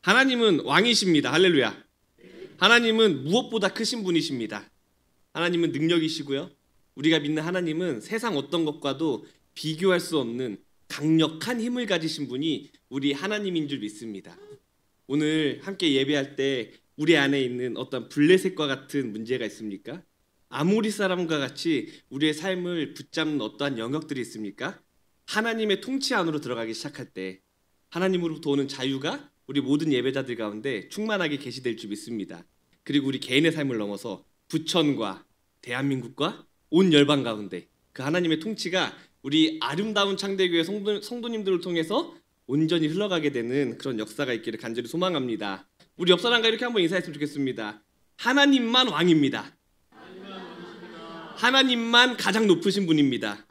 하나님은 왕이십니다. 할렐루야. 하나님은 무엇보다 크신 분이십니다. 하나님은 능력이시고요. 우리가 믿는 하나님은 세상 어떤 것과도 비교할 수 없는 강력한 힘을 가지신 분이 우리 하나님인 줄 믿습니다. 오늘 함께 예배할 때 우리 안에 있는 어떤 블레셋과 같은 문제가 있습니까? 아모리 사람과 같이 우리의 삶을 붙잡는 어떠한 영역들이 있습니까? 하나님의 통치 안으로 들어가기 시작할 때 하나님으로부터 오는 자유가 우리 모든 예배자들 가운데 충만하게 계시될 줄 믿습니다. 그리고 우리 개인의 삶을 넘어서 부천과 대한민국과 온 열방 가운데 그 하나님의 통치가 우리 아름다운 창대교회 성도님들을 통해서 온전히 흘러가게 되는 그런 역사가 있기를 간절히 소망합니다. 우리 옆 사람과 이렇게 한번 인사했으면 좋겠습니다. 하나님만 왕입니다. 하나님만 가장 높으신 분입니다.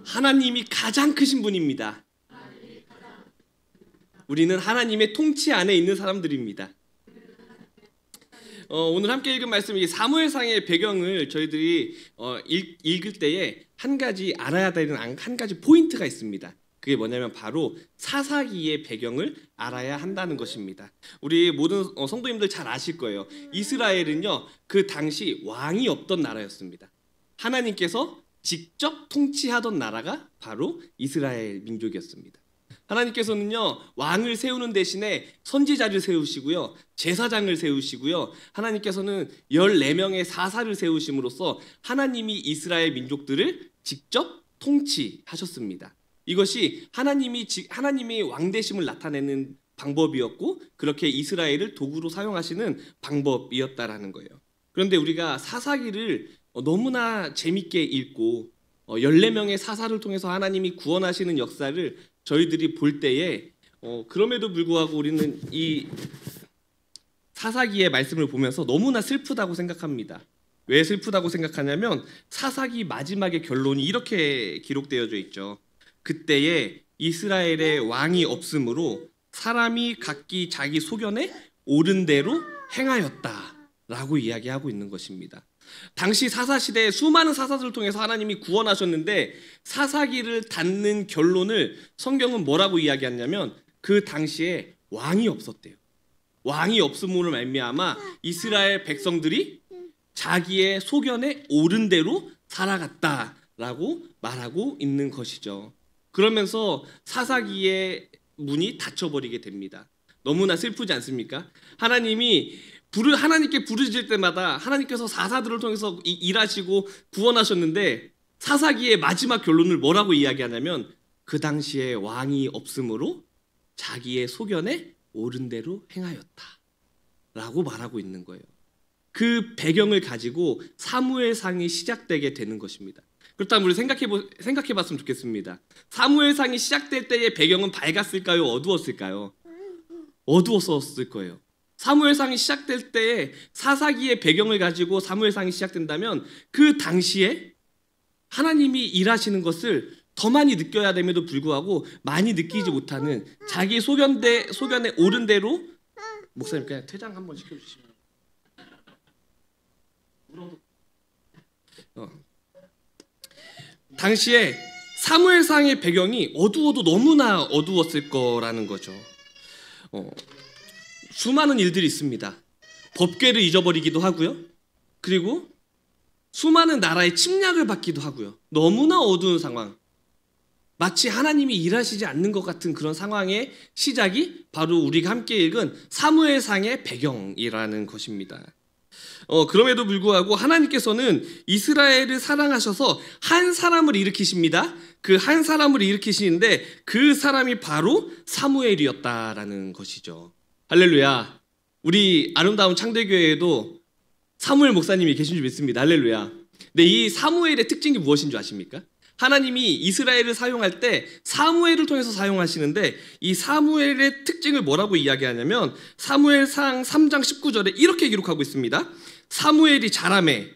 하나님이 가장 크신 분입니다. 우리는 하나님의 통치 안에 있는 사람들입니다. 오늘 함께 읽은 말씀이 사무엘상의 배경을 저희들이 읽을 때에 한 가지 알아야 되는 한 가지 포인트가 있습니다. 그게 뭐냐면 바로 사사기의 배경을 알아야 한다는 것입니다. 우리 모든 성도님들 잘 아실 거예요. 이스라엘은요, 그 당시 왕이 없던 나라였습니다. 하나님께서 직접 통치하던 나라가 바로 이스라엘 민족이었습니다. 하나님께서는요, 왕을 세우는 대신에 선지자를 세우시고요, 제사장을 세우시고요, 하나님께서는 14명의 사사를 세우심으로써 하나님이 이스라엘 민족들을 직접 통치하셨습니다. 이것이 하나님이 왕되심을 나타내는 방법이었고, 그렇게 이스라엘을 도구로 사용하시는 방법이었다라는 거예요. 그런데 우리가 사사기를 너무나 재밌게 읽고 14명의 사사를 통해서 하나님이 구원하시는 역사를 저희들이 볼 때에 그럼에도 불구하고 우리는 이 사사기의 말씀을 보면서 너무나 슬프다고 생각합니다. 왜 슬프다고 생각하냐면 사사기 마지막의 결론이 이렇게 기록되어져 있죠. 그때에 이스라엘의 왕이 없으므로 사람이 각기 자기 소견에 옳은 대로 행하였다라고 이야기하고 있는 것입니다. 당시 사사시대에 수많은 사사들을 통해서 하나님이 구원하셨는데 사사기를 닫는 결론을 성경은 뭐라고 이야기하냐면 그 당시에 왕이 없었대요. 왕이 없음으로 말미암아 이스라엘 백성들이 자기의 소견에 옳은 대로 살아갔다라고 말하고 있는 것이죠. 그러면서 사사기의 문이 닫혀버리게 됩니다. 너무나 슬프지 않습니까? 하나님께 부르실 때마다 하나님께서 사사들을 통해서 일하시고 구원하셨는데 사사기의 마지막 결론을 뭐라고 이야기하냐면 그 당시에 왕이 없으므로 자기의 소견에 옳은 대로 행하였다 라고 말하고 있는 거예요. 그 배경을 가지고 사무엘상이 시작되게 되는 것입니다. 그렇다면 우리 생각해 봤으면 좋겠습니다. 사무엘상이 시작될 때의 배경은 밝았을까요? 어두웠을까요? 어두웠을 거예요. 사무엘상이 시작될 때에 사사기의 배경을 가지고 사무엘상이 시작된다면 그 당시에 하나님이 일하시는 것을 더 많이 느껴야 됨에도 불구하고 많이 느끼지 못하는 자기 소견에 옳은 대로 목사님 그냥 퇴장 한번 시켜주시면 당시에 사무엘상의 배경이 어두워도 너무나 어두웠을 거라는 거죠. 수많은 일들이 있습니다. 법궤를 잊어버리기도 하고요. 그리고 수많은 나라의 침략을 받기도 하고요. 너무나 어두운 상황. 마치 하나님이 일하시지 않는 것 같은 그런 상황의 시작이 바로 우리가 함께 읽은 사무엘상의 배경이라는 것입니다. 그럼에도 불구하고 하나님께서는 이스라엘을 사랑하셔서 한 사람을 일으키십니다. 그 한 사람을 일으키시는데 그 사람이 바로 사무엘이었다라는 것이죠. 할렐루야. 우리 아름다운 창대교회에도 사무엘 목사님이 계신 줄 믿습니다. 할렐루야. 근데 이 사무엘의 특징이 무엇인 줄 아십니까? 하나님이 이스라엘을 사용할 때 사무엘을 통해서 사용하시는데 이 사무엘의 특징을 뭐라고 이야기하냐면 사무엘상 3장 19절에 이렇게 기록하고 있습니다. 사무엘이 자라매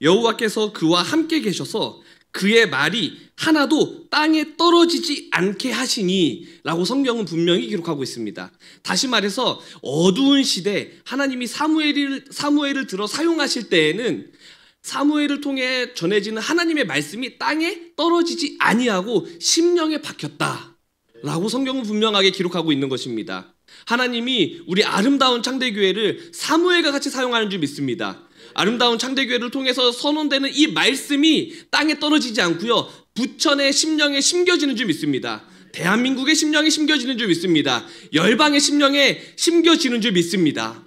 여호와께서 그와 함께 계셔서 그의 말이 하나도 땅에 떨어지지 않게 하시니 라고 성경은 분명히 기록하고 있습니다. 다시 말해서 어두운 시대 하나님이 사무엘을 들어 사용하실 때에는 사무엘을 통해 전해지는 하나님의 말씀이 땅에 떨어지지 아니하고 심령에 박혔다 라고 성경은 분명하게 기록하고 있는 것입니다. 하나님이 우리 아름다운 창대교회를 사무엘과 같이 사용하는 줄 믿습니다. 아름다운 창대교회를 통해서 선언되는 이 말씀이 땅에 떨어지지 않고요, 부천의 심령에 심겨지는 줄 믿습니다. 대한민국의 심령에 심겨지는 줄 믿습니다. 열방의 심령에 심겨지는 줄 믿습니다.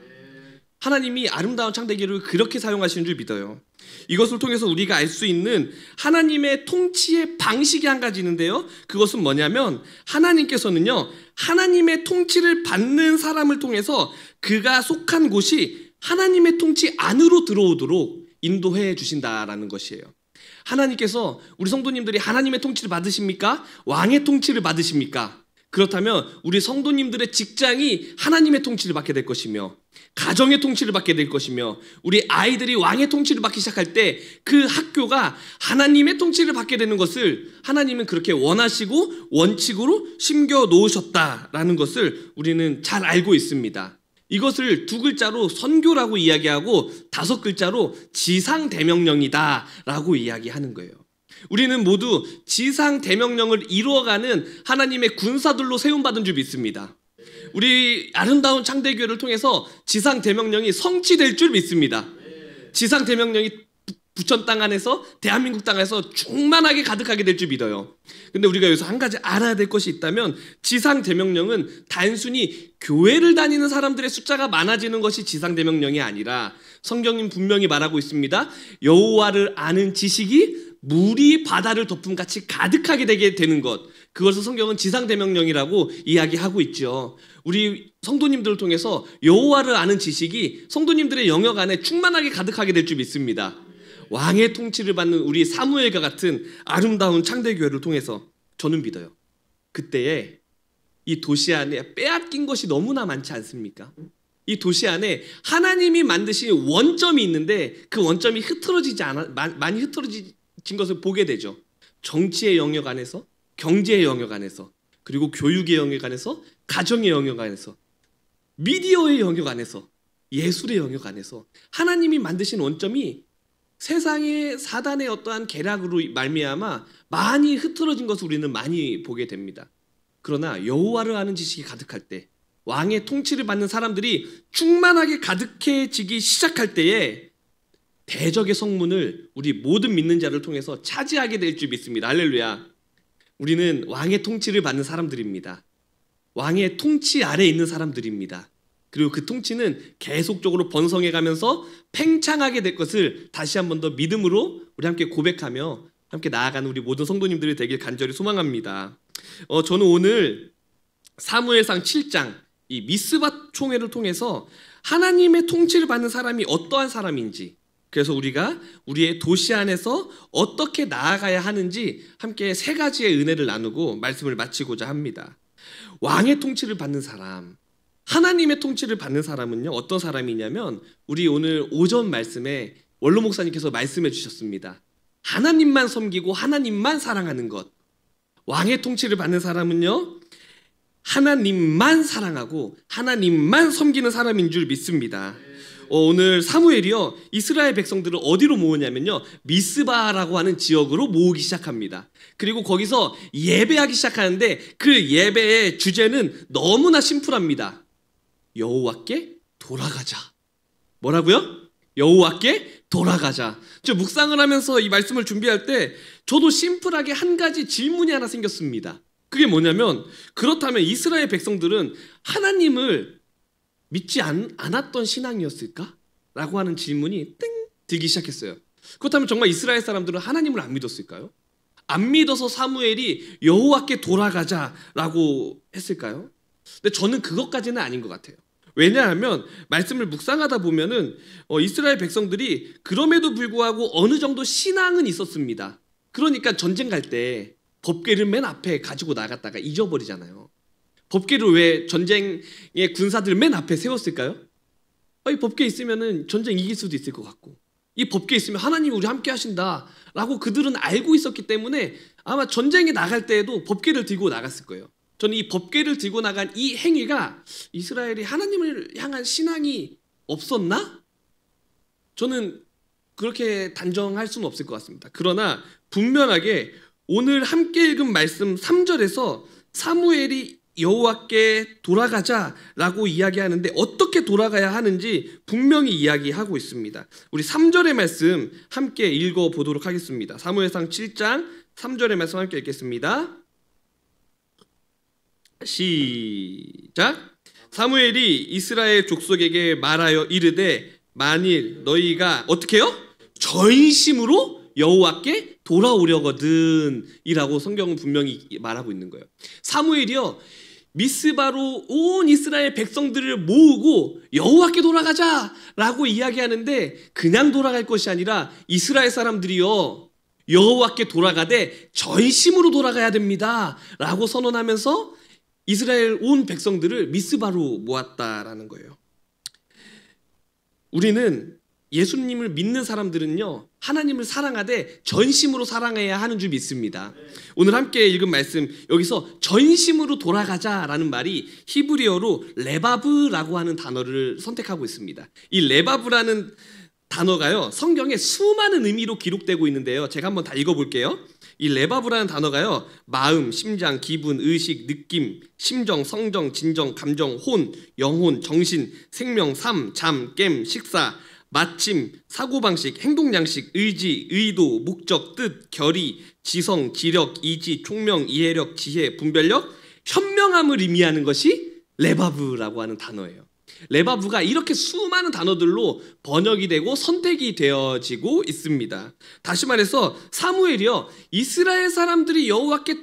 하나님이 아름다운 창대교회를 그렇게 사용하시는 줄 믿어요. 이것을 통해서 우리가 알 수 있는 하나님의 통치의 방식이 한 가지 있는데요, 그것은 뭐냐면 하나님께서는요, 하나님의 통치를 받는 사람을 통해서 그가 속한 곳이 하나님의 통치 안으로 들어오도록 인도해 주신다라는 것이에요. 하나님께서 우리 성도님들이 하나님의 통치를 받으십니까? 왕의 통치를 받으십니까? 그렇다면 우리 성도님들의 직장이 하나님의 통치를 받게 될 것이며, 가정의 통치를 받게 될 것이며, 우리 아이들이 왕의 통치를 받기 시작할 때 그 학교가 하나님의 통치를 받게 되는 것을 하나님은 그렇게 원하시고 원칙으로 심겨 놓으셨다라는 것을 우리는 잘 알고 있습니다. 이것을 2글자로 선교라고 이야기하고 5글자로 지상대명령이다라고 이야기하는 거예요. 우리는 모두 지상대명령을 이루어가는 하나님의 군사들로 세움받은 줄 믿습니다. 우리 아름다운 창대교회를 통해서 지상대명령이 성취될 줄 믿습니다. 지상대명령이 부천 땅 안에서, 대한민국 땅에서 충만하게 가득하게 될 줄 믿어요. 근데 우리가 여기서 한 가지 알아야 될 것이 있다면, 지상대명령은 단순히 교회를 다니는 사람들의 숫자가 많아지는 것이 지상대명령이 아니라, 성경님 분명히 말하고 있습니다. 여호와를 아는 지식이 물이 바다를 덮음같이 가득하게 되게 되는 것, 그것을 성경은 지상대명령이라고 이야기하고 있죠. 우리 성도님들을 통해서 여호와를 아는 지식이 성도님들의 영역 안에 충만하게 가득하게 될 줄 믿습니다. 왕의 통치를 받는 우리 사무엘과 같은 아름다운 창대교회를 통해서 저는 믿어요. 그때에 이 도시 안에 빼앗긴 것이 너무나 많지 않습니까? 이 도시 안에 하나님이 만드신 원점이 있는데 그 원점이 많이 흐트러진 것을 보게 되죠. 정치의 영역 안에서, 경제의 영역 안에서, 그리고 교육의 영역 안에서, 가정의 영역 안에서, 미디어의 영역 안에서, 예술의 영역 안에서 하나님이 만드신 원점이 세상의 사단의 어떠한 계략으로 말미암아 많이 흐트러진 것을 우리는 많이 보게 됩니다. 그러나 여호와를 아는 지식이 가득할 때, 왕의 통치를 받는 사람들이 충만하게 가득해지기 시작할 때에 대적의 성문을 우리 모든 믿는 자를 통해서 차지하게 될 줄 믿습니다. 할렐루야. 우리는 왕의 통치를 받는 사람들입니다. 왕의 통치 아래에 있는 사람들입니다. 그리고 그 통치는 계속적으로 번성해가면서 팽창하게 될 것을 다시 한 번 더 믿음으로 우리 함께 고백하며 함께 나아가는 우리 모든 성도님들이 되길 간절히 소망합니다. 저는 오늘 사무엘상 7장 이 미스바 총회를 통해서 하나님의 통치를 받는 사람이 어떠한 사람인지, 그래서 우리가 우리의 도시 안에서 어떻게 나아가야 하는지 함께 3가지의 은혜를 나누고 말씀을 마치고자 합니다. 왕의 통치를 받는 사람, 하나님의 통치를 받는 사람은요, 어떤 사람이냐면 우리 오늘 오전 말씀에 원로 목사님께서 말씀해 주셨습니다. 하나님만 섬기고 하나님만 사랑하는 것. 왕의 통치를 받는 사람은요, 하나님만 사랑하고 하나님만 섬기는 사람인 줄 믿습니다. 오늘 사무엘이요, 이스라엘 백성들을 어디로 모으냐면요, 미스바라고 하는 지역으로 모으기 시작합니다. 그리고 거기서 예배하기 시작하는데 그 예배의 주제는 너무나 심플합니다. 여호와께 돌아가자. 뭐라고요? 여호와께 돌아가자. 저 묵상을 하면서 이 말씀을 준비할 때 저도 심플하게 한 가지 질문이 하나 생겼습니다. 그게 뭐냐면, 그렇다면 이스라엘 백성들은 하나님을 믿지 않았던 신앙이었을까? 라고 하는 질문이 땡 들기 시작했어요. 그렇다면 정말 이스라엘 사람들은 하나님을 안 믿었을까요? 안 믿어서 사무엘이 여호와께 돌아가자라고 했을까요? 근데 저는 그것까지는 아닌 것 같아요. 왜냐하면 말씀을 묵상하다 보면은 이스라엘 백성들이 그럼에도 불구하고 어느 정도 신앙은 있었습니다. 그러니까 전쟁 갈 때 법궤를 맨 앞에 가지고 나갔다가 잊어버리잖아요. 법궤를 왜 전쟁의 군사들 맨 앞에 세웠을까요? 이 법궤 있으면은 전쟁 이길 수도 있을 것 같고, 이 법궤 있으면 하나님이 우리 함께 하신다라고 그들은 알고 있었기 때문에 아마 전쟁에 나갈 때에도 법궤를 들고 나갔을 거예요. 저는 이 법궤를 들고 나간 이 행위가 이스라엘이 하나님을 향한 신앙이 없었나? 저는 그렇게 단정할 수는 없을 것 같습니다. 그러나 분명하게 오늘 함께 읽은 말씀 3절에서 사무엘이 여호와께 돌아가자라고 이야기하는데 어떻게 돌아가야 하는지 분명히 이야기하고 있습니다. 우리 3절의 말씀 함께 읽어보도록 하겠습니다. 사무엘상 7장 3절의 말씀 함께 읽겠습니다. 시작. 사무엘이 이스라엘 족속에게 말하여 이르되 만일 너희가 어떻게 해요? 전심으로 여호와께 돌아오려거든 이라고 성경은 분명히 말하고 있는 거예요. 사무엘이요 미스바로 온 이스라엘 백성들을 모으고 여호와께 돌아가자라고 이야기하는데 그냥 돌아갈 것이 아니라 이스라엘 사람들이요 여호와께 돌아가되 전심으로 돌아가야 됩니다 라고 선언하면서 이스라엘 온 백성들을 미스바로 모았다라는 거예요. 우리는 예수님을 믿는 사람들은요 하나님을 사랑하되 전심으로 사랑해야 하는 줄 믿습니다. 오늘 함께 읽은 말씀 여기서 전심으로 돌아가자라는 말이 히브리어로 레바브라고 하는 단어를 선택하고 있습니다. 이 레바브라는 단어가요 성경에 수많은 의미로 기록되고 있는데요 제가 한번 다 읽어볼게요. 이 레바브라는 단어가요 마음, 심장, 기분, 의식, 느낌, 심정, 성정, 진정, 감정, 혼, 영혼, 정신, 생명, 삶, 잠, 깸, 식사, 마침, 사고방식, 행동양식, 의지, 의도, 목적, 뜻, 결의, 지성, 지력, 이지, 총명, 이해력, 지혜, 분별력, 현명함을 의미하는 것이 레바브라고 하는 단어예요. 레바브가 이렇게 수많은 단어들로 번역이 되고 선택이 되어지고 있습니다. 다시 말해서 사무엘이요 이스라엘 사람들이 여호와께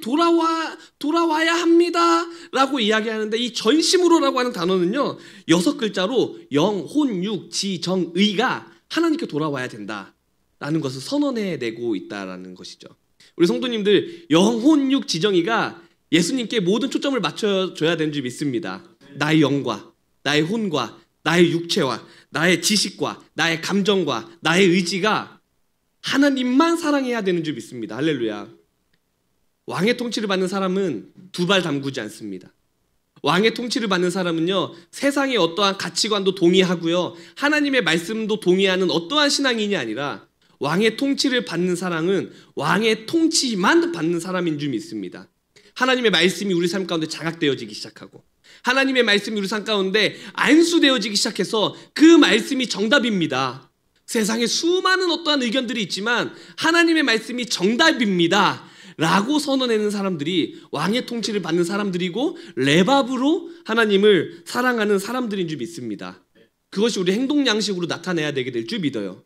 돌아와야 합니다 라고 이야기하는데 이 전심으로라고 하는 단어는요 6글자로 영, 혼, 육, 지, 정, 의가 하나님께 돌아와야 된다라는 것을 선언해내고 있다라는 것이죠. 우리 성도님들 영, 혼, 육, 지, 정의가 예수님께 모든 초점을 맞춰줘야 되는 줄 믿습니다. 나의 영과 나의 혼과 나의 육체와 나의 지식과 나의 감정과 나의 의지가 하나님만 사랑해야 되는 줄 믿습니다. 할렐루야. 왕의 통치를 받는 사람은 두 발 담그지 않습니다. 왕의 통치를 받는 사람은요 세상의 어떠한 가치관도 동의하고요 하나님의 말씀도 동의하는 어떠한 신앙인이 아니라 왕의 통치를 받는 사람은 왕의 통치만 받는 사람인 줄 믿습니다. 하나님의 말씀이 우리 삶 가운데 장악되어지기 시작하고 하나님의 말씀이 우리 삶 가운데 안수되어지기 시작해서 그 말씀이 정답입니다. 세상에 수많은 어떠한 의견들이 있지만 하나님의 말씀이 정답입니다 라고 선언하는 사람들이 왕의 통치를 받는 사람들이고 레바브로 하나님을 사랑하는 사람들인 줄 믿습니다. 그것이 우리 행동 양식으로 나타내야 되게 될 줄 믿어요.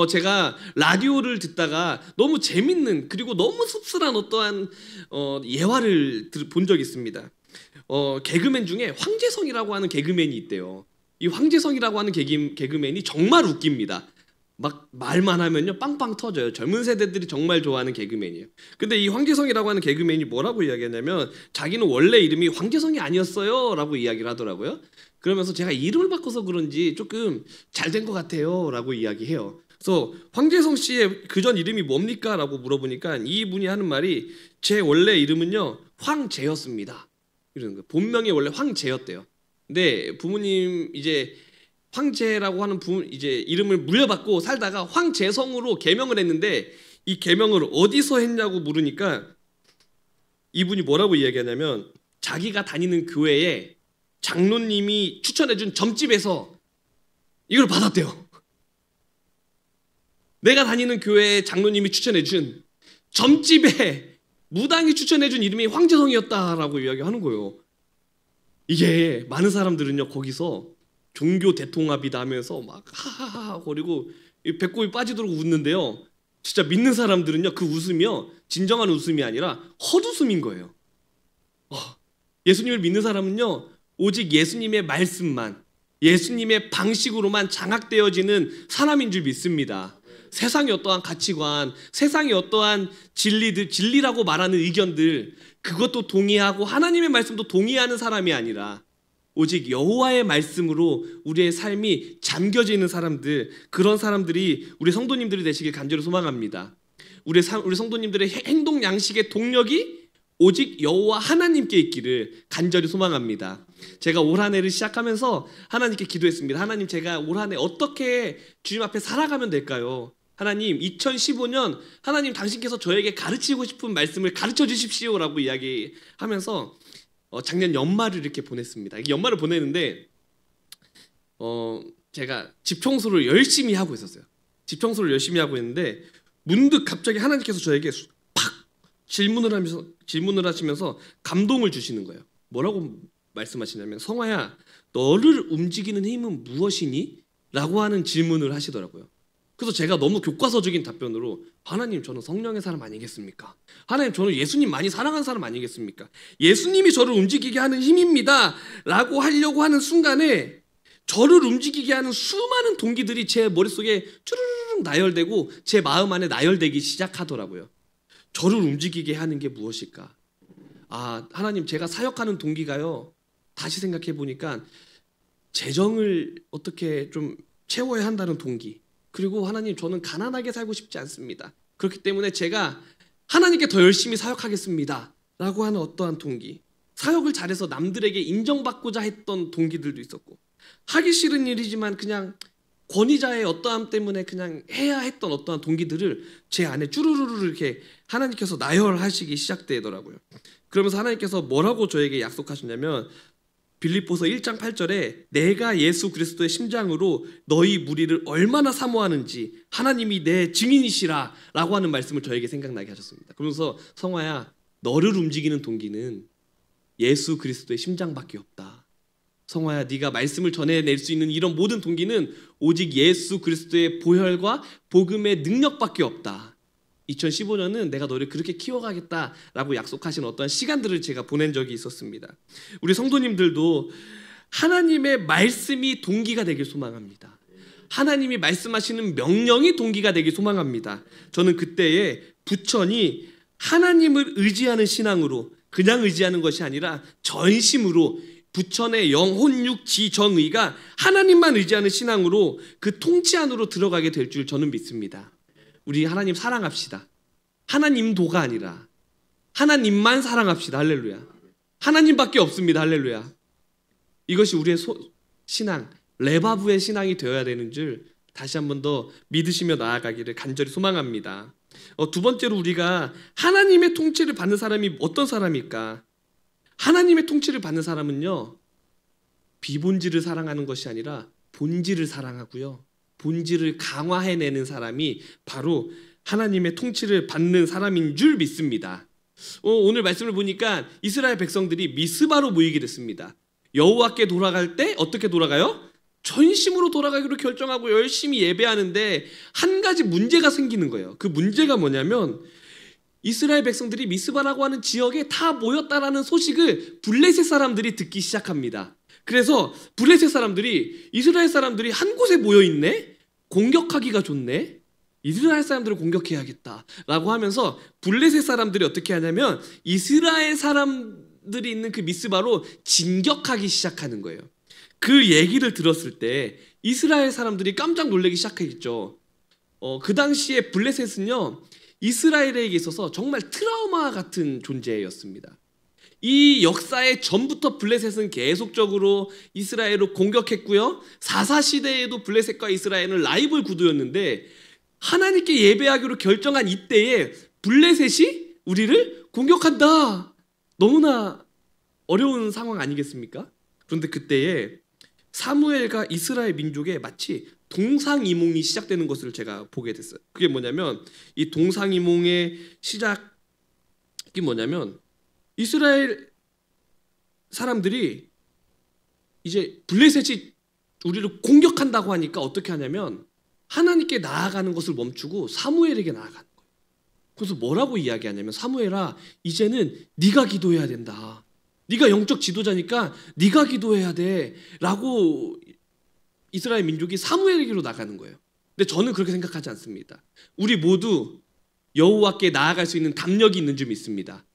제가 라디오를 듣다가 너무 재밌는 그리고 너무 씁쓸한 어떠한 예화를 본 적이 있습니다. 개그맨 중에 황재성이라고 하는 개그맨이 있대요. 이 황재성이라고 하는 개그맨이 정말 웃깁니다. 막 말만 하면요 빵빵 터져요. 젊은 세대들이 정말 좋아하는 개그맨이에요. 근데 이 황재성이라고 하는 개그맨이 뭐라고 이야기하냐면 자기는 원래 이름이 황재성이 아니었어요 라고 이야기를 하더라고요. 그러면서 제가 이름을 바꿔서 그런지 조금 잘 된 것 같아요 라고 이야기해요. 그래서 황재성 씨의 그전 이름이 뭡니까? 라고 물어보니까 이분이 하는 말이 제 원래 이름은요 황재였습니다. 이러는 거예요. 본명이 원래 황재였대요. 근데 부모님 이제 황재라고 하는 이제 이름을 물려받고 살다가 황재성으로 개명을 했는데 이 개명을 어디서 했냐고 물으니까 이분이 뭐라고 이야기하냐면 자기가 다니는 교회에 장로님이 추천해준 점집에서 이걸 받았대요. 내가 다니는 교회에 장로님이 추천해준 점집에 무당이 추천해준 이름이 황재성이었다라고 이야기하는 거예요. 이게 많은 사람들은요 거기서 종교 대통합이다 하면서 막 하하하 거리고 배꼽이 빠지도록 웃는데요. 진짜 믿는 사람들은요 그 웃음이요 진정한 웃음이 아니라 헛웃음인 거예요. 예수님을 믿는 사람은요 오직 예수님의 말씀만 예수님의 방식으로만 장악되어지는 사람인 줄 믿습니다. 세상의 어떠한 가치관, 세상의 어떠한 진리라고 말하는 의견들 그것도 동의하고 하나님의 말씀도 동의하는 사람이 아니라 오직 여호와의 말씀으로 우리의 삶이 잠겨져 있는 사람들 그런 사람들이 우리 성도님들이 되시길 간절히 소망합니다. 우리 성도님들의 행동 양식의 동력이 오직 여호와 하나님께 있기를 간절히 소망합니다. 제가 올 한 해를 시작하면서 하나님께 기도했습니다. 하나님 제가 올 한 해 어떻게 주님 앞에 살아가면 될까요? 하나님 2015년 하나님 당신께서 저에게 가르치고 싶은 말씀을 가르쳐 주십시오 라고 이야기하면서 작년 연말을 이렇게 보냈습니다. 연말을 보내는데 제가 집 청소를 열심히 하고 있었어요. 집 청소를 열심히 하고 있는데 문득 갑자기 하나님께서 저에게 팍 질문을 하시면서 감동을 주시는 거예요. 뭐라고 말씀하시냐면, 성화야, 너를 움직이는 힘은 무엇이니? 라고 하는 질문을 하시더라고요. 그래서 제가 너무 교과서적인 답변으로, 하나님, 저는 성령의 사람 아니겠습니까? 하나님, 저는 예수님 많이 사랑하는 사람 아니겠습니까? 예수님이 저를 움직이게 하는 힘입니다 라고 하려고 하는 순간에 저를 움직이게 하는 수많은 동기들이 제 머릿속에 쭈르르륵 나열되고 제 마음 안에 나열되기 시작하더라고요. 저를 움직이게 하는 게 무엇일까? 하나님, 제가 사역하는 동기가요, 다시 생각해 보니까 재정을 어떻게 좀 채워야 한다는 동기, 그리고 하나님, 저는 가난하게 살고 싶지 않습니다. 그렇기 때문에 제가 하나님께 더 열심히 사역하겠습니다 라고 하는 어떠한 동기, 사역을 잘해서 남들에게 인정받고자 했던 동기들도 있었고, 하기 싫은 일이지만 그냥 권위자의 어떠함 때문에 그냥 해야 했던 어떠한 동기들을 제 안에 쭈루루루 이렇게 하나님께서 나열하시기 시작되더라고요. 그러면서 하나님께서 뭐라고 저에게 약속하셨냐면, 빌립보서 1장 8절에 내가 예수 그리스도의 심장으로 너희 무리를 얼마나 사모하는지 하나님이 내 증인이시라 라고 하는 말씀을 저에게 생각나게 하셨습니다. 그러면서, 성화야, 너를 움직이는 동기는 예수 그리스도의 심장밖에 없다. 성화야, 네가 말씀을 전해낼 수 있는 이런 모든 동기는 오직 예수 그리스도의 보혈과 복음의 능력밖에 없다. 2015년은 내가 너를 그렇게 키워가겠다라고 약속하신 어떠한 시간들을 제가 보낸 적이 있었습니다. 우리 성도님들도 하나님의 말씀이 동기가 되길 소망합니다. 하나님이 말씀하시는 명령이 동기가 되길 소망합니다. 저는 그때에 부천이 하나님을 의지하는 신앙으로, 그냥 의지하는 것이 아니라 전심으로, 부천의 영혼 육지 정의가 하나님만 의지하는 신앙으로 그 통치 안으로 들어가게 될 줄 저는 믿습니다. 우리 하나님 사랑합시다. 하나님도가 아니라 하나님만 사랑합시다. 할렐루야. 하나님밖에 없습니다. 할렐루야. 이것이 우리의 신앙, 레바브의 신앙이 되어야 되는 줄 다시 한 번 더 믿으시며 나아가기를 간절히 소망합니다. 두 번째로, 우리가 하나님의 통치를 받는 사람이 어떤 사람일까? 하나님의 통치를 받는 사람은요, 비본질을 사랑하는 것이 아니라 본질을 사랑하고요, 본질을 강화해내는 사람이 바로 하나님의 통치를 받는 사람인 줄 믿습니다. 오늘 말씀을 보니까 이스라엘 백성들이 미스바로 모이게 됐습니다. 여호와께 돌아갈 때 어떻게 돌아가요? 전심으로 돌아가기로 결정하고 열심히 예배하는데 한 가지 문제가 생기는 거예요. 그 문제가 뭐냐면, 이스라엘 백성들이 미스바라고 하는 지역에 다 모였다라는 소식을 블레셋 사람들이 듣기 시작합니다. 그래서 블레셋 사람들이, 이스라엘 사람들이 한 곳에 모여있네? 공격하기가 좋네? 이스라엘 사람들을 공격해야겠다 라고 하면서 블레셋 사람들이 어떻게 하냐면 이스라엘 사람들이 있는 그 미스바로 진격하기 시작하는 거예요. 그 얘기를 들었을 때 이스라엘 사람들이 깜짝 놀라기 시작했죠. 그 당시에 블레셋은요, 이스라엘에게 있어서 정말 트라우마 같은 존재였습니다. 이 역사의 전부터 블레셋은 계속적으로 이스라엘을 공격했고요, 4.4 시대에도 블레셋과 이스라엘은 라이벌 구도였는데, 하나님께 예배하기로 결정한 이때에 블레셋이 우리를 공격한다. 너무나 어려운 상황 아니겠습니까? 그런데 그때에 사무엘과 이스라엘 민족에 마치 동상이몽이 시작되는 것을 제가 보게 됐어요. 그게 뭐냐면, 이 동상이몽의 시작이 뭐냐면, 이스라엘 사람들이 이제 블레셋이 우리를 공격한다고 하니까 어떻게 하냐면 하나님께 나아가는 것을 멈추고 사무엘에게 나아가는 거예요. 그래서 뭐라고 이야기하냐면, 사무엘아, 이제는 네가 기도해야 된다. 네가 영적 지도자니까 네가 기도해야 돼 라고 이스라엘 민족이 사무엘에게로 나가는 거예요. 근데 저는 그렇게 생각하지 않습니다. 우리 모두 여호와께 나아갈 수 있는 담력이 있는 줄 믿습니다.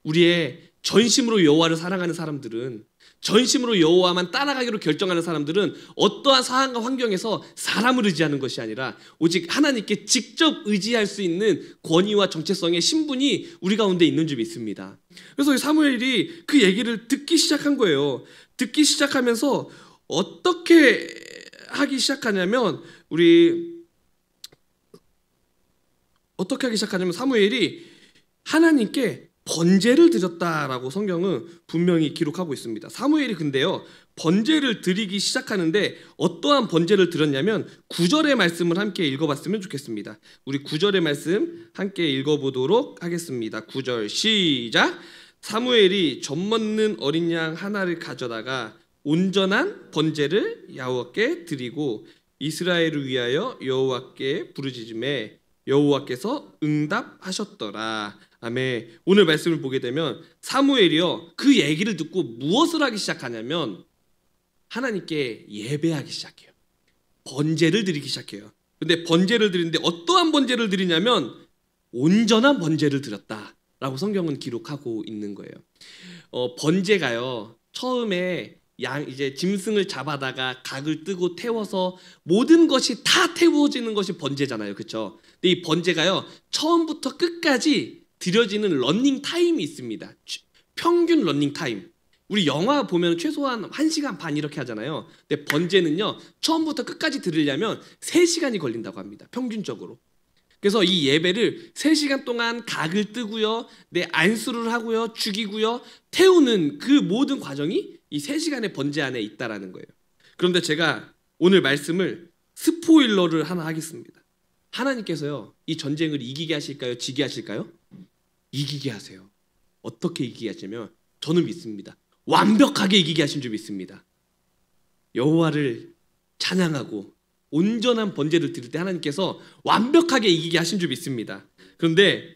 우리의 전심으로 여호와를 사랑하는 사람들은, 전심으로 여호와만 따라가기로 결정하는 사람들은 어떠한 상황과 환경에서 사람을 의지하는 것이 아니라 오직 하나님께 직접 의지할 수 있는 권위와 정체성의 신분이 우리 가운데 있는 줄 믿습니다. 그래서 사무엘이 그 얘기를 듣기 시작한 거예요. 듣기 시작하면서 어떻게 하기 시작하냐면, 어떻게 하기 시작하냐면 사무엘이 하나님께 번제를 드렸다라고 성경은 분명히 기록하고 있습니다. 사무엘이 근데요, 번제를 드리기 시작하는데 어떠한 번제를 드렸냐면 9절의 말씀을 함께 읽어봤으면 좋겠습니다. 우리 9절의 말씀 함께 읽어보도록 하겠습니다. 9절 시작. 사무엘이 젖먹는 어린 양 하나를 가져다가 온전한 번제를 여호와께 드리고 이스라엘을 위하여 여호와께 부르짖음에 여호와께서 응답하셨더라. 아멘. 오늘 말씀을 보게 되면 사무엘이요, 그 얘기를 듣고 무엇을 하기 시작하냐면 하나님께 예배하기 시작해요. 번제를 드리기 시작해요. 근데 번제를 드리는데 어떠한 번제를 드리냐면 온전한 번제를 드렸다라고 성경은 기록하고 있는 거예요. 번제가요, 처음에 이제 짐승을 잡아다가 각을 뜨고 태워서 모든 것이 다 태워지는 것이 번제잖아요, 그렇죠? 근데 이 번제가요, 처음부터 끝까지 드려지는 러닝 타임이 있습니다. 평균 러닝 타임. 우리 영화 보면 최소한 1시간 반 이렇게 하잖아요. 근데 번제는요, 처음부터 끝까지 드리려면 3시간이 걸린다고 합니다, 평균적으로. 그래서 이 예배를 3시간 동안 각을 뜨고요, 안수를 하고요, 죽이고요, 태우는 그 모든 과정이 이 3시간의 번제 안에 있다라는 거예요. 그런데 제가 오늘 말씀을 스포일러를 하나 하겠습니다. 하나님께서요, 이 전쟁을 이기게 하실까요? 지게 하실까요? 이기게 하세요. 어떻게 이기게 하시냐면 저는 믿습니다. 완벽하게 이기게 하신 줄 믿습니다. 여호와를 찬양하고 온전한 번제를 드릴 때 하나님께서 완벽하게 이기게 하신 줄 믿습니다. 그런데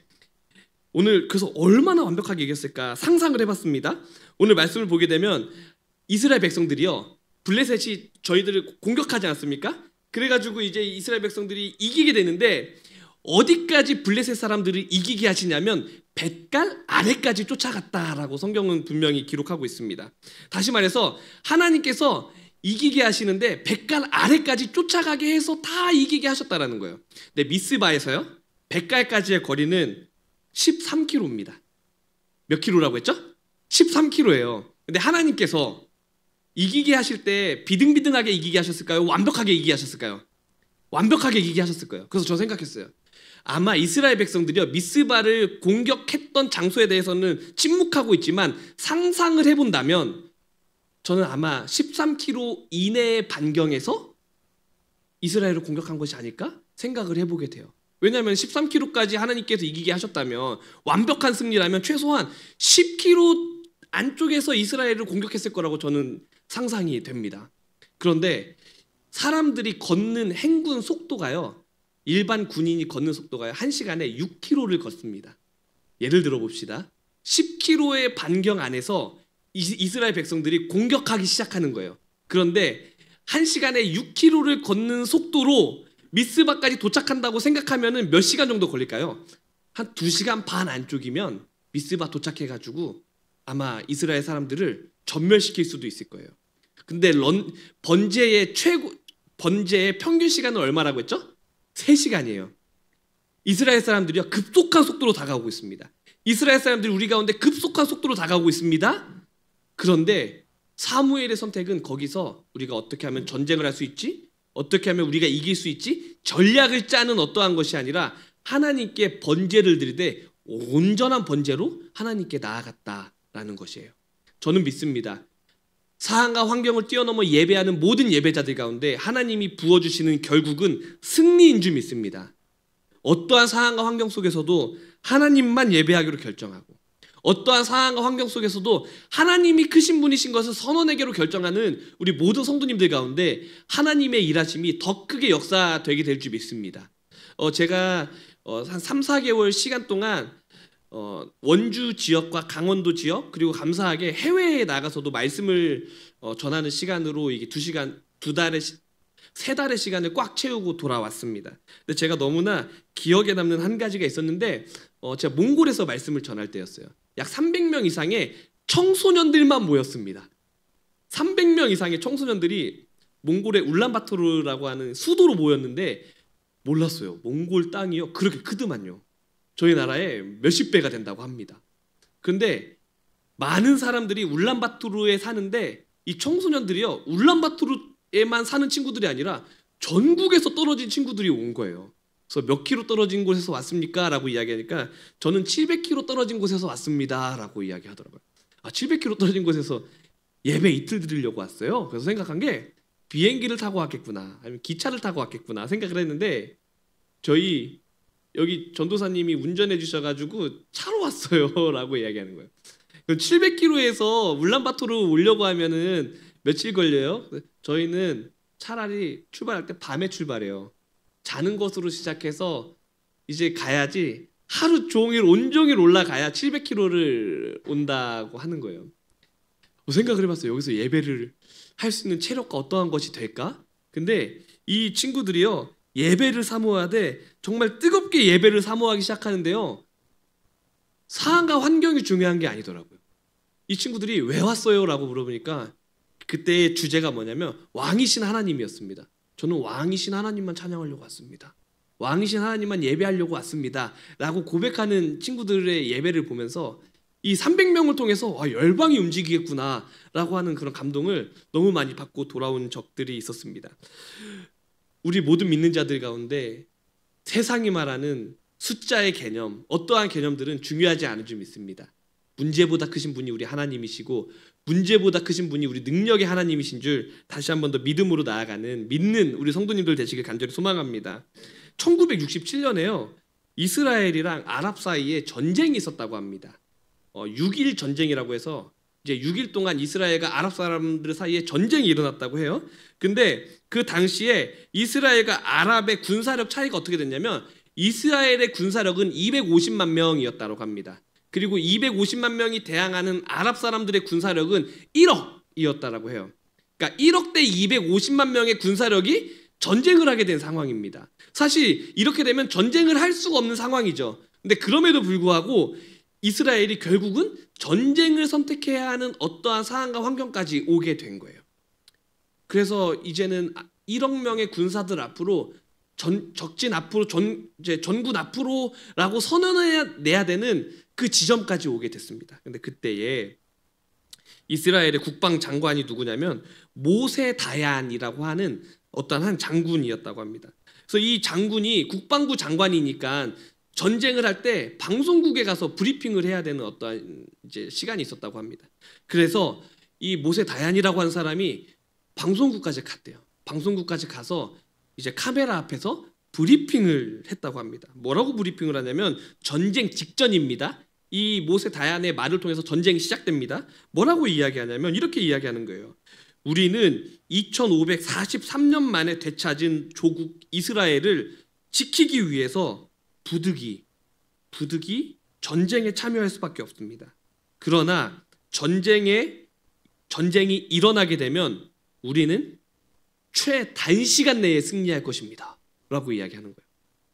오늘 그래서 얼마나 완벽하게 이겼을까 상상을 해봤습니다. 오늘 말씀을 보게 되면 이스라엘 백성들이요, 블레셋이 저희들을 공격하지 않았습니까? 그래가지고 이제 이스라엘 백성들이 이기게 되는데 어디까지 블레셋 사람들을 이기게 하시냐면 뱃갈 아래까지 쫓아갔다라고 성경은 분명히 기록하고 있습니다. 다시 말해서 하나님께서 이기게 하시는데 뱃갈 아래까지 쫓아가게 해서 다 이기게 하셨다라는 거예요. 근데 미스바에서요, 뱃갈까지의 거리는 13km입니다. 몇 킬로라고 했죠? 13km예요. 근데 하나님께서 이기게 하실 때 비등비등하게 이기게 하셨을까요? 완벽하게 이기게 하셨을까요? 완벽하게 이기게 하셨을 거예요. 그래서 저 생각했어요. 아마 이스라엘 백성들이요, 미스바를 공격했던 장소에 대해서는 침묵하고 있지만 상상을 해본다면 저는 아마 13km 이내의 반경에서 이스라엘을 공격한 것이 아닐까 생각을 해보게 돼요. 왜냐하면 13km까지 하나님께서 이기게 하셨다면 완벽한 승리라면 최소한 10km 안쪽에서 이스라엘을 공격했을 거라고 저는 상상이 됩니다. 그런데 사람들이 걷는 행군 속도가요, 일반 군인이 걷는 속도가요, 1시간에 6km를 걷습니다. 예를 들어 봅시다. 10km의 반경 안에서 이스라엘 백성들이 공격하기 시작하는 거예요. 그런데 1시간에 6km를 걷는 속도로 미스바까지 도착한다고 생각하면 몇 시간 정도 걸릴까요? 한 2시간 반 안쪽이면 미스바 도착해가지고 아마 이스라엘 사람들을 전멸시킬 수도 있을 거예요. 근데 번제의 평균 시간은 얼마라고 했죠? 3시간이에요. 이스라엘 사람들이요, 급속한 속도로 다가오고 있습니다. 이스라엘 사람들이 우리 가운데 급속한 속도로 다가오고 있습니다. 그런데 사무엘의 선택은 거기서 우리가 어떻게 하면 전쟁을 할 수 있지? 어떻게 하면 우리가 이길 수 있지? 전략을 짜는 어떠한 것이 아니라 하나님께 번제를 드리되 온전한 번제로 하나님께 나아갔다라는 것이에요. 저는 믿습니다. 사안과 환경을 뛰어넘어 예배하는 모든 예배자들 가운데 하나님이 부어주시는 결국은 승리인 줄 믿습니다. 어떠한 상황과 환경 속에서도 하나님만 예배하기로 결정하고 어떠한 상황과 환경 속에서도 하나님이 크신 분이신 것을 선언하기로 결정하는 우리 모든 성도님들 가운데 하나님의 일하심이 더 크게 역사되게 될 줄 믿습니다. 제가 한 3, 4개월 시간 동안 원주 지역과 강원도 지역 그리고 감사하게 해외에 나가서도 말씀을 전하는 시간으로 이게 3달의 시간을 꽉 채우고 돌아왔습니다. 근데 제가 너무나 기억에 남는 한 가지가 있었는데 제가 몽골에서 말씀을 전할 때였어요. 약 300명 이상의 청소년들만 모였습니다. 300명 이상의 청소년들이 몽골의 울란바토르라고 하는 수도로 모였는데 몰랐어요. 몽골 땅이요 그렇게 크더만요. 저희 나라에 몇십 배가 된다고 합니다. 근데 많은 사람들이 울란바토르에 사는데 이 청소년들이요 울란바토르에만 사는 친구들이 아니라 전국에서 떨어진 친구들이 온 거예요. 그래서 몇 킬로 떨어진 곳에서 왔습니까? 라고 이야기하니까 저는 700킬로 떨어진 곳에서 왔습니다. 라고 이야기하더라고요. 700킬로 떨어진 곳에서 예배 이틀 드리려고 왔어요. 그래서 생각한 게 비행기를 타고 왔겠구나, 아니면 기차를 타고 왔겠구나 생각을 했는데 저희 여기 전도사님이 운전해 주셔가지고 차로 왔어요. 라고 이야기하는 거예요. 700km에서 울란바토르 오려고 하면은 며칠 걸려요? 저희는 차라리 출발할 때 밤에 출발해요. 자는 것으로 시작해서 이제 가야지 하루 종일 온종일 올라가야 700km를 온다고 하는 거예요. 생각을 해봤어요. 여기서 예배를 할 수 있는 체력과 어떠한 것이 될까? 근데 이 친구들이요, 예배를 사모하되 정말 뜨겁게 예배를 사모하기 시작하는데요, 상황과 환경이 중요한 게 아니더라고요. 이 친구들이 왜 왔어요? 라고 물어보니까 그때의 주제가 뭐냐면 왕이신 하나님이었습니다. 저는 왕이신 하나님만 찬양하려고 왔습니다. 왕이신 하나님만 예배하려고 왔습니다. 라고 고백하는 친구들의 예배를 보면서 이 300명을 통해서 열방이 움직이겠구나 라고 하는 그런 감동을 너무 많이 받고 돌아온 적들이 있었습니다. 우리 모든 믿는 자들 가운데 세상이 말하는 숫자의 개념, 어떠한 개념들은 중요하지 않은 줄 믿습니다. 문제보다 크신 분이 우리 하나님이시고 문제보다 크신 분이 우리 능력의 하나님이신 줄 다시 한 번 더 믿음으로 나아가는 믿는 우리 성도님들 되시길 간절히 소망합니다. 1967년에요. 이스라엘이랑 아랍 사이에 전쟁이 있었다고 합니다. 6일 전쟁이라고 해서 이제 6일 동안 이스라엘과 아랍 사람들 사이에 전쟁이 일어났다고 해요. 근데 그 당시에 이스라엘과 아랍의 군사력 차이가 어떻게 됐냐면 이스라엘의 군사력은 250만 명이었다고 합니다. 그리고 250만 명이 대항하는 아랍 사람들의 군사력은 1억이었다라고 해요. 그러니까 1억 대 250만 명의 군사력이 전쟁을 하게 된 상황입니다. 사실 이렇게 되면 전쟁을 할 수가 없는 상황이죠. 근데 그럼에도 불구하고 이스라엘이 결국은 전쟁을 선택해야 하는 어떠한 상황과 환경까지 오게 된 거예요. 그래서 이제는 1억 명의 군사들 앞으로 적진 앞으로 전군 앞으로라고 선언을 내야 되는 그 지점까지 오게 됐습니다. 근데 그때에 이스라엘의 국방 장관이 누구냐면 모세 다얀이라고 하는 어떤 한 장군이었다고 합니다. 그래서 이 장군이 국방부 장관이니까 전쟁을 할 때 방송국에 가서 브리핑을 해야 되는 어떠한 이제 시간이 있었다고 합니다. 그래서 이 모세 다얀이라고 하는 사람이 방송국까지 갔대요. 방송국까지 가서 이제 카메라 앞에서 브리핑을 했다고 합니다. 뭐라고 브리핑을 하냐면 전쟁 직전입니다. 이 모세 다얀의 말을 통해서 전쟁이 시작됩니다. 뭐라고 이야기하냐면 이렇게 이야기하는 거예요. 우리는 2543년 만에 되찾은 조국 이스라엘을 지키기 위해서 부득이 전쟁에 참여할 수밖에 없습니다. 그러나 전쟁이 일어나게 되면 우리는 최단시간 내에 승리할 것입니다. 라고 이야기하는 거예요.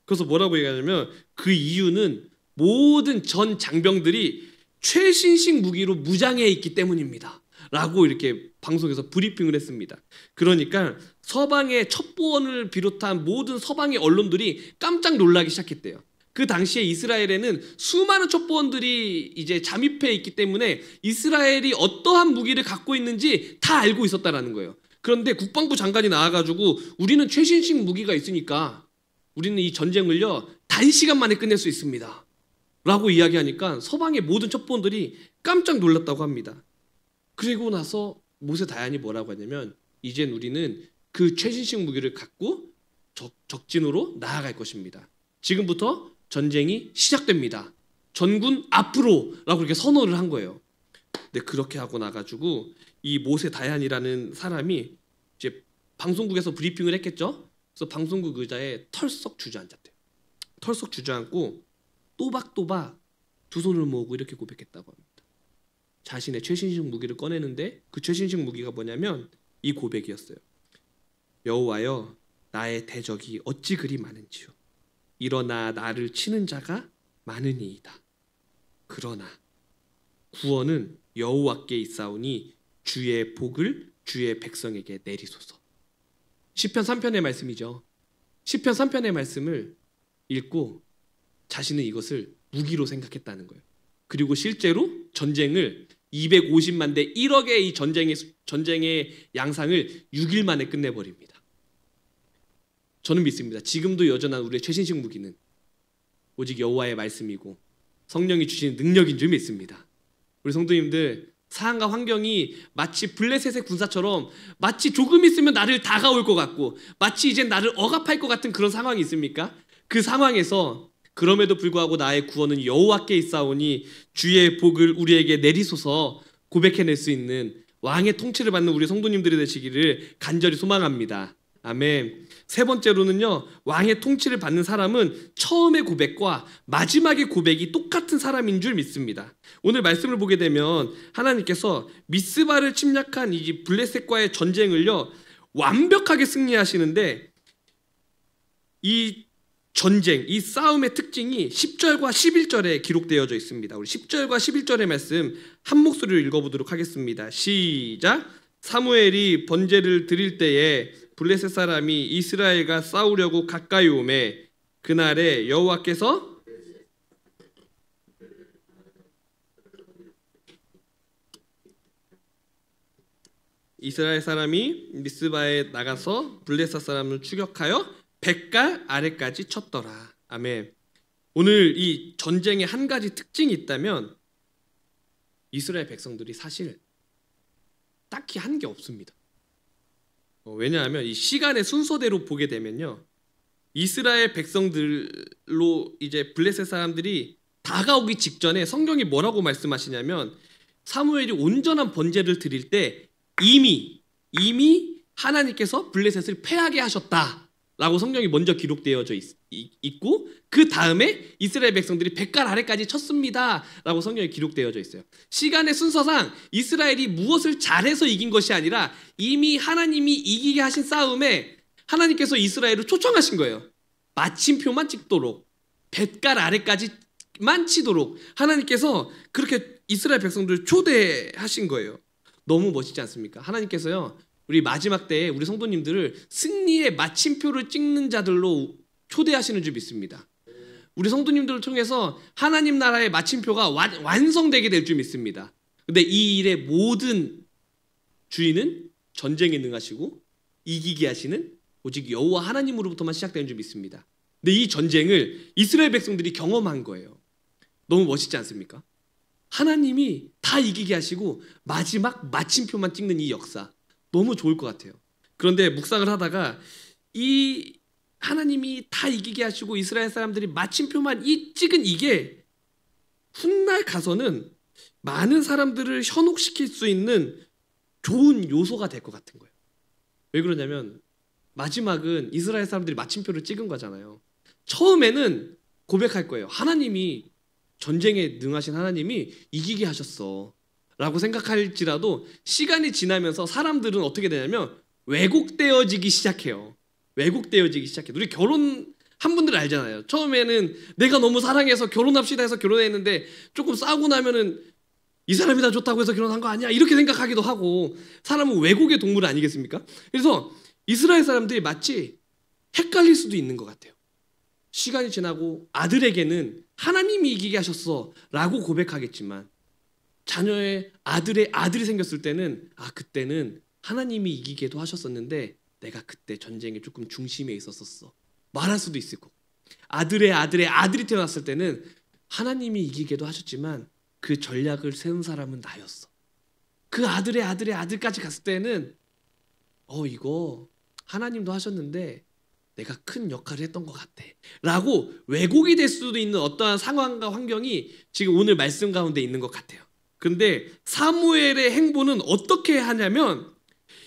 그래서 뭐라고 얘기하냐면 그 이유는 모든 전 장병들이 최신식 무기로 무장해 있기 때문입니다. 라고 이렇게 방송에서 브리핑을 했습니다. 그러니까 서방의 첩보원을 비롯한 모든 서방의 언론들이 깜짝 놀라기 시작했대요. 그 당시에 이스라엘에는 수많은 첩보원들이 이제 잠입해 있기 때문에 이스라엘이 어떠한 무기를 갖고 있는지 다 알고 있었다라는 거예요. 그런데 국방부 장관이 나와가지고 우리는 최신식 무기가 있으니까 우리는 이 전쟁을요 단시간 만에 끝낼 수 있습니다. 라고 이야기하니까 서방의 모든 첩보원들이 깜짝 놀랐다고 합니다. 그리고 나서 모세 다얀이 뭐라고 하냐면 이젠 우리는 그 최신식 무기를 갖고 적진으로 나아갈 것입니다. 지금부터 전쟁이 시작됩니다. 전군 앞으로 라고 이렇게 선언을 한 거예요. 근데 그렇게 하고 나가지고 이 모세 다얀이라는 사람이 이제 방송국에서 브리핑을 했겠죠. 그래서 방송국 의자에 털썩 주저앉았대요. 털썩 주저앉고 또박또박 두 손을 모으고 이렇게 고백했다고 합니다. 자신의 최신식 무기를 꺼내는데 그 최신식 무기가 뭐냐면 이 고백이었어요. 여호와여, 나의 대적이 어찌 그리 많은지요. 일어나 나를 치는 자가 많으니이다. 그러나 구원은 여호와께 있사오니 주의 복을 주의 백성에게 내리소서. 시편 3편의 말씀이죠. 시편 3편의 말씀을 읽고 자신은 이것을 무기로 생각했다는 거예요. 그리고 실제로 전쟁을 250만 대 1억의 이 전쟁의 양상을 6일 만에 끝내버립니다. 저는 믿습니다. 지금도 여전한 우리의 최신식 무기는 오직 여호와의 말씀이고 성령이 주시는 능력인 줄 믿습니다. 우리 성도님들, 상황과 환경이 마치 블레셋의 군사처럼 마치 조금 있으면 나를 다가올 것 같고 마치 이제 나를 억압할 것 같은 그런 상황이 있습니까? 그 상황에서 그럼에도 불구하고 나의 구원은 여호와께 있사오니 주의 복을 우리에게 내리소서 고백해낼 수 있는 왕의 통치를 받는 우리 성도님들이 되시기를 간절히 소망합니다. 아멘. 세 번째로는요, 왕의 통치를 받는 사람은 처음의 고백과 마지막의 고백이 똑같은 사람인 줄 믿습니다. 오늘 말씀을 보게 되면 하나님께서 미스바를 침략한 이 블레셋과의 전쟁을요 완벽하게 승리하시는데, 이 전쟁, 이 싸움의 특징이 10절과 11절에 기록되어져 있습니다. 우리 10절과 11절의 말씀 한 목소리로 읽어보도록 하겠습니다. 시작. 사무엘이 번제를 드릴 때에 블레셋 사람이 이스라엘과 싸우려고 가까이 오매 그날에 여호와께서 이스라엘 사람이 미스바에 나가서 블레셋 사람을 추격하여 백갈 아래까지 쳤더라. 아멘. 오늘 이 전쟁의 한 가지 특징이 있다면 이스라엘 백성들이 사실 딱히 한 게 없습니다. 왜냐하면 이 시간의 순서대로 보게 되면요, 이스라엘 백성들로 이제 블레셋 사람들이 다가오기 직전에 성경이 뭐라고 말씀하시냐면, 사무엘이 온전한 번제를 드릴 때 이미 하나님께서 블레셋을 패하게 하셨다라고 성경이 먼저 기록되어져 있고, 그 다음에 이스라엘 백성들이 백갈 아래까지 쳤습니다라고 성경이 기록되어져 있어요. 시간의 순서상 이스라엘이 무엇을 잘해서 이긴 것이 아니라 이미 하나님이 이기게 하신 싸움에 하나님께서 이스라엘을 초청하신 거예요. 마침표만 찍도록, 백갈 아래까지만 치도록 하나님께서 그렇게 이스라엘 백성들을 초대하신 거예요. 너무 멋있지 않습니까? 하나님께서요, 우리 마지막 때에 우리 성도님들을 승리의 마침표를 찍는 자들로 초대하시는 줄 믿습니다. 우리 성도님들을 통해서 하나님 나라의 마침표가 완성되게 될 줄 믿습니다. 근데 이 일의 모든 주인은 전쟁에 능하시고 이기게 하시는 오직 여호와 하나님으로부터만 시작되는 줄 믿습니다. 근데 이 전쟁을 이스라엘 백성들이 경험한 거예요. 너무 멋있지 않습니까? 하나님이 다 이기게 하시고 마지막 마침표만 찍는 이 역사, 너무 좋을 것 같아요. 그런데 묵상을 하다가 이 하나님이 다 이기게 하시고 이스라엘 사람들이 마침표만 찍은 이게 훗날 가서는 많은 사람들을 현혹시킬 수 있는 좋은 요소가 될 것 같은 거예요. 왜 그러냐면 마지막은 이스라엘 사람들이 마침표를 찍은 거잖아요. 처음에는 고백할 거예요. 하나님이, 전쟁에 능하신 하나님이 이기게 하셨어 라고 생각할지라도 시간이 지나면서 사람들은 어떻게 되냐면 왜곡되어지기 시작해요. 왜곡되어지기 시작해요. 우리 결혼한 분들 알잖아요. 처음에는 내가 너무 사랑해서 결혼합시다 해서 결혼했는데 조금 싸우고 나면은 이 사람이 다 좋다고 해서 결혼한 거 아니야? 이렇게 생각하기도 하고, 사람은 왜곡의 동물 아니겠습니까? 그래서 이스라엘 사람들이 마치 헷갈릴 수도 있는 것 같아요. 시간이 지나고 아들에게는 하나님이 이기게 하셨어 라고 고백하겠지만, 자녀의 아들이 생겼을 때는 그때는 하나님이 이기게도 하셨었는데 내가 그때 전쟁에 조금 중심에 있었었어 말할 수도 있을 거고, 아들의 아들이 태어났을 때는 하나님이 이기게도 하셨지만 그 전략을 세운 사람은 나였어. 그 아들의 아들까지 갔을 때는 이거 하나님도 하셨는데 내가 큰 역할을 했던 것 같아 라고 왜곡이 될 수도 있는 어떠한 상황과 환경이 지금 오늘 말씀 가운데 있는 것 같아요. 근데 사무엘의 행보는 어떻게 하냐면,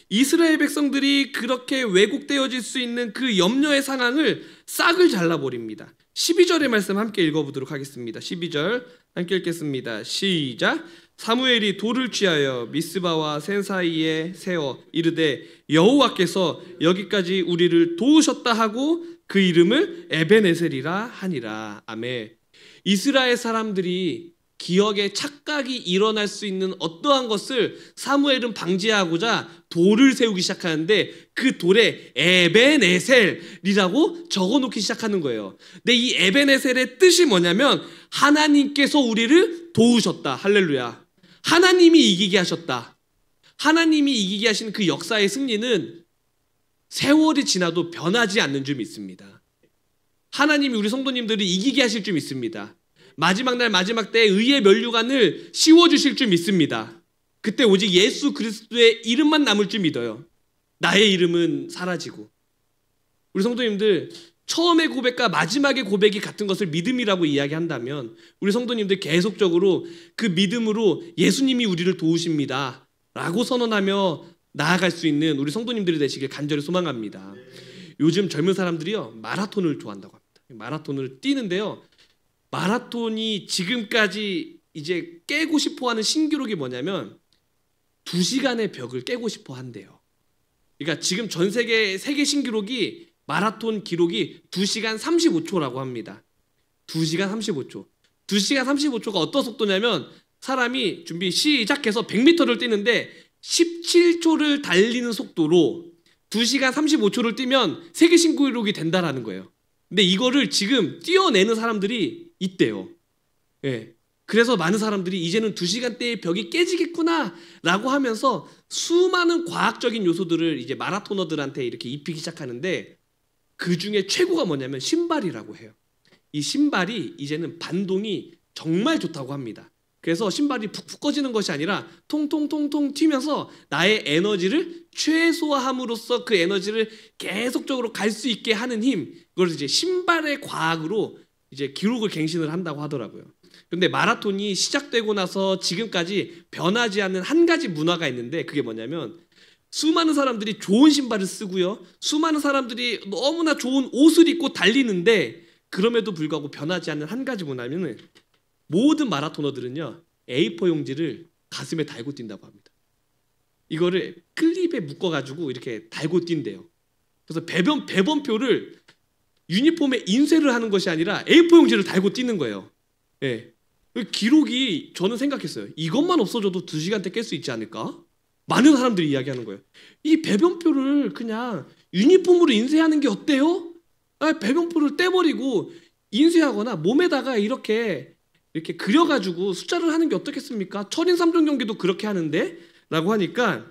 이스라엘 백성들이 그렇게 왜곡되어질 수 있는 그 염려의 상황을 싹을 잘라버립니다. 12절의 말씀 함께 읽어보도록 하겠습니다. 12절 함께 읽겠습니다. 시작. 사무엘이 돌을 취하여 미스바와 센 사이에 세워 이르되 여호와께서 여기까지 우리를 도우셨다 하고 그 이름을 에벤에셀이라 하니라. 아멘. 이스라엘 사람들이 기억에 착각이 일어날 수 있는 어떠한 것을 사무엘은 방지하고자 돌을 세우기 시작하는데, 그 돌에 에벤에셀이라고 적어놓기 시작하는 거예요. 근데 이 에벤에셀의 뜻이 뭐냐면 하나님께서 우리를 도우셨다. 할렐루야. 하나님이 이기게 하셨다. 하나님이 이기게 하시는 그 역사의 승리는 세월이 지나도 변하지 않는 줄 믿습니다. 하나님이 우리 성도님들을 이기게 하실 줄 믿습니다. 마지막 날 마지막 때에 의의 면류관을 씌워주실 줄 믿습니다. 그때 오직 예수 그리스도의 이름만 남을 줄 믿어요. 나의 이름은 사라지고. 우리 성도님들 처음의 고백과 마지막의 고백이 같은 것을 믿음이라고 이야기한다면 우리 성도님들 계속적으로 그 믿음으로 예수님이 우리를 도우십니다 라고 선언하며 나아갈 수 있는 우리 성도님들이 되시길 간절히 소망합니다. 요즘 젊은 사람들이요 마라톤을 좋아한다고 합니다. 마라톤을 뛰는데요, 마라톤이 지금까지 이제 깨고 싶어하는 신기록이 뭐냐면 2시간의 벽을 깨고 싶어 한대요. 그러니까 지금 전 세계 신기록이 마라톤 기록이 2시간 35초라고 합니다. 2시간 35초. 2시간 35초가 어떤 속도냐면 사람이 준비 시작해서 100m를 뛰는데 17초를 달리는 속도로 2시간 35초를 뛰면 세계 신기록이 된다라는 거예요. 근데 이거를 지금 뛰어내는 사람들이 있대요. 예. 그래서 많은 사람들이 이제는 2시간대의 벽이 깨지겠구나 라고 하면서 수많은 과학적인 요소들을 이제 마라토너들한테 이렇게 입히기 시작하는데 그 중에 최고가 뭐냐면 신발이라고 해요. 이 신발이 이제는 반동이 정말 좋다고 합니다. 그래서 신발이 푹푹 꺼지는 것이 아니라 통통통통 튀면서 나의 에너지를 최소화함으로써 그 에너지를 계속적으로 갈 수 있게 하는 힘, 그걸 이제 신발의 과학으로 이제 기록을 갱신을 한다고 하더라고요. 근데 마라톤이 시작되고 나서 지금까지 변하지 않는 한 가지 문화가 있는데 그게 뭐냐면 수많은 사람들이 좋은 신발을 쓰고요, 수많은 사람들이 너무나 좋은 옷을 입고 달리는데 그럼에도 불구하고 변하지 않는 한 가지 문화는 모든 마라토너들은요 A4 용지를 가슴에 달고 뛴다고 합니다. 이거를 클립에 묶어가지고 이렇게 달고 뛴대요. 그래서 배번표를 유니폼에 인쇄를 하는 것이 아니라 A4 용지를 달고 뛰는 거예요. 예. 기록이 저는 생각했어요. 이것만 없어져도 2시간대 깰 수 있지 않을까? 많은 사람들이 이야기하는 거예요. 이 배변표를 그냥 유니폼으로 인쇄하는 게 어때요? 배변표를 떼버리고 인쇄하거나 몸에다가 이렇게 그려가지고 숫자를 하는 게 어떻겠습니까? 철인 3종 경기도 그렇게 하는데? 라고 하니까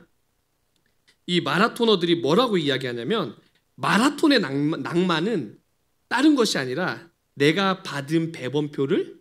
이 마라토너들이 뭐라고 이야기하냐면 마라톤의 낭만은 다른 것이 아니라 내가 받은 배변표를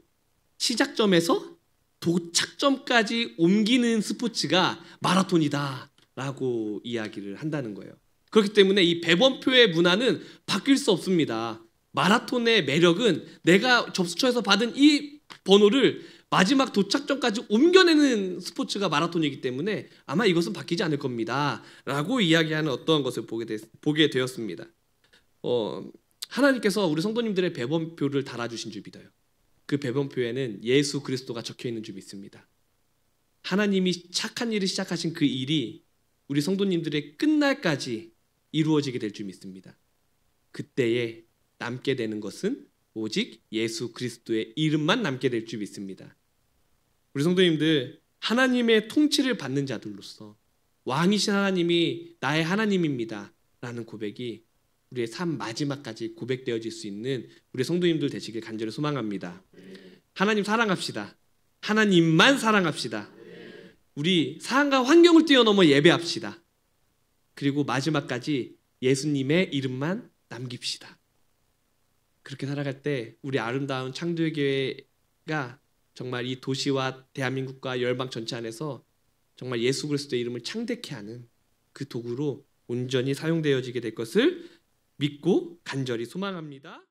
시작점에서 도착점까지 옮기는 스포츠가 마라톤이다 라고 이야기를 한다는 거예요. 그렇기 때문에 이 배번표의 문화는 바뀔 수 없습니다. 마라톤의 매력은 내가 접수처에서 받은 이 번호를 마지막 도착점까지 옮겨내는 스포츠가 마라톤이기 때문에 아마 이것은 바뀌지 않을 겁니다 라고 이야기하는 어떠한 것을 보게 되었습니다. 하나님께서 우리 성도님들의 배번표를 달아주신 줄 믿어요. 그 배번표에는 예수 그리스도가 적혀있는 줄 믿습니다. 하나님이 착한 일을 시작하신 그 일이 우리 성도님들의 끝날까지 이루어지게 될 줄 믿습니다. 그때에 남게 되는 것은 오직 예수 그리스도의 이름만 남게 될 줄 믿습니다. 우리 성도님들, 하나님의 통치를 받는 자들로서 왕이신 하나님이 나의 하나님입니다 라는 고백이 우리의 삶 마지막까지 고백되어질 수 있는 우리 성도님들 되시길 간절히 소망합니다. 하나님 사랑합시다. 하나님만 사랑합시다. 우리 상황과 환경을 뛰어넘어 예배합시다. 그리고 마지막까지 예수님의 이름만 남깁시다. 그렇게 살아갈 때 우리 아름다운 창조의 교회가 정말 이 도시와 대한민국과 열방 전체 안에서 정말 예수 그리스도의 이름을 창대케 하는 그 도구로 온전히 사용되어지게 될 것을 믿고 간절히 소망합니다.